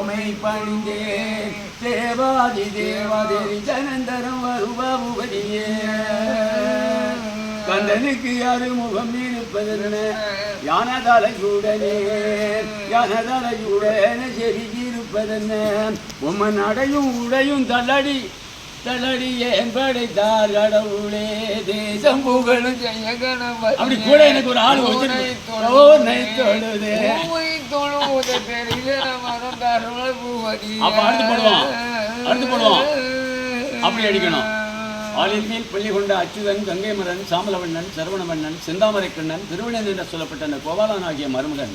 உமை பணிந்தே தேவாதி தேவாதேவி ஜனந்தரம் வருபபுபதியே கந்தனுக்கு யாரு முகம் இருப்பதென்ன யானதலையுடனே செருகியிருப்பதென்ன உம்மன் அடையும் உடையும் தள்ளடி ஏன் படைத்தார் கடவுளே தேசம் புகழும் செய்ய கணவர் அப்படி கூட எனக்கு ஒரு ஆள் அடுத்து போடுவோம் அப்படி அடிக்கணும் ஆளில் மேல் பள்ளி கொண்ட அச்சுதன் கங்கைமரன் சாமலவண்ணன் சரவணமன்னன் செந்தாமரை கண்ணன் திருவண்ணன் என்று சொல்லப்பட்ட அந்த கோபாலன் ஆகிய மருமகன்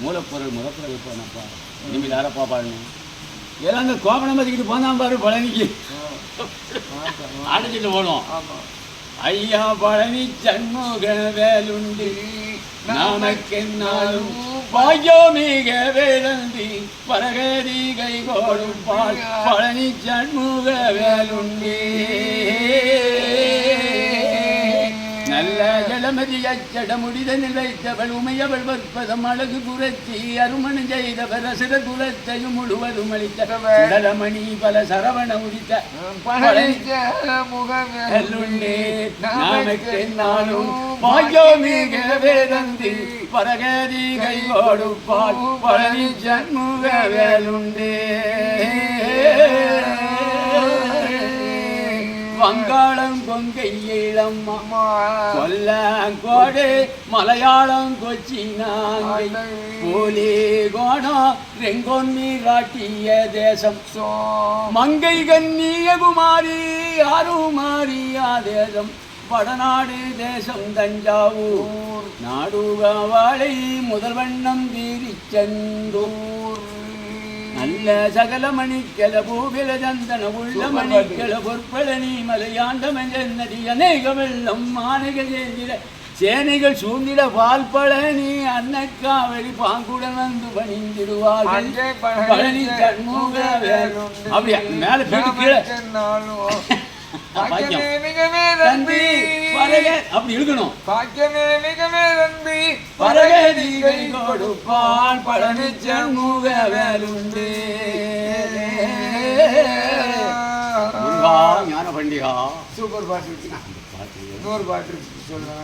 மூலப்பொருள் முதற்பொருள் போனப்பா இனிமேல் யாரப்பா பாடணும் எல்லாம் அந்த கோபணம் மதிக்கிட்டு போனான் பாரு பழனிக்கு அடிச்சுட்டு போனோம் ஐயா பழனி சண்முக வேலுண்டு நமக்கென்னாலும் பாயோமிக வேலந்தி பரகதி கை கொடுப்பாள் பழனி சண்முக வேலுண்டே நல்ல ஜலமதி அச்சட முடிதனில் வைத்தவள் உமையவள் வற்பதம் அழகு குரத்தி அருமணம் செய்தவர் அசுர குலத்தையும் முழுவதும் அளித்தமணி பல சரவண உரித்த முகமே நாமக்கென்னாலும் பாயோமிக வேதந்தி பரகதி கை கொடுப்பாள் பழனி சண்முக வேலுண்டே வங்காளம் கொங்கை இளம்மா கொல்லங்கோடு மலையாளம் கொச்சி நாங்கை போலி கோணம் ரெங்கொன்னி ராட்டிய தேசம் மங்கை கன்னிய குமாரி அருமாரியா தேசம் வடநாடு தேசம் தஞ்சாவூர் நாடுகாவாளை முதல் வண்ணம் வீரிச்செந்தூர் நல்ல சகல மணிக்கல பூவில சந்தன உள்ள மணிக்கல பொற்பழனி மலையாண்டமதி அநேக வெள்ளம் மாநக சேந்திர சேனைகள் சூழ்ந்திட பால் பழனி அன்னக்காவடி பாங்குடன் வந்து பணிந்திடுவார்கள் பழனி சண்முக அப்படியா மேல போயிட்டு கீழே அப்படி இருக்கணும் பழனி சண்முக வேலுண்டு ஞான பண்டிகா சூப்பர் பாட்டு பாட்டு சொல்லுங்க.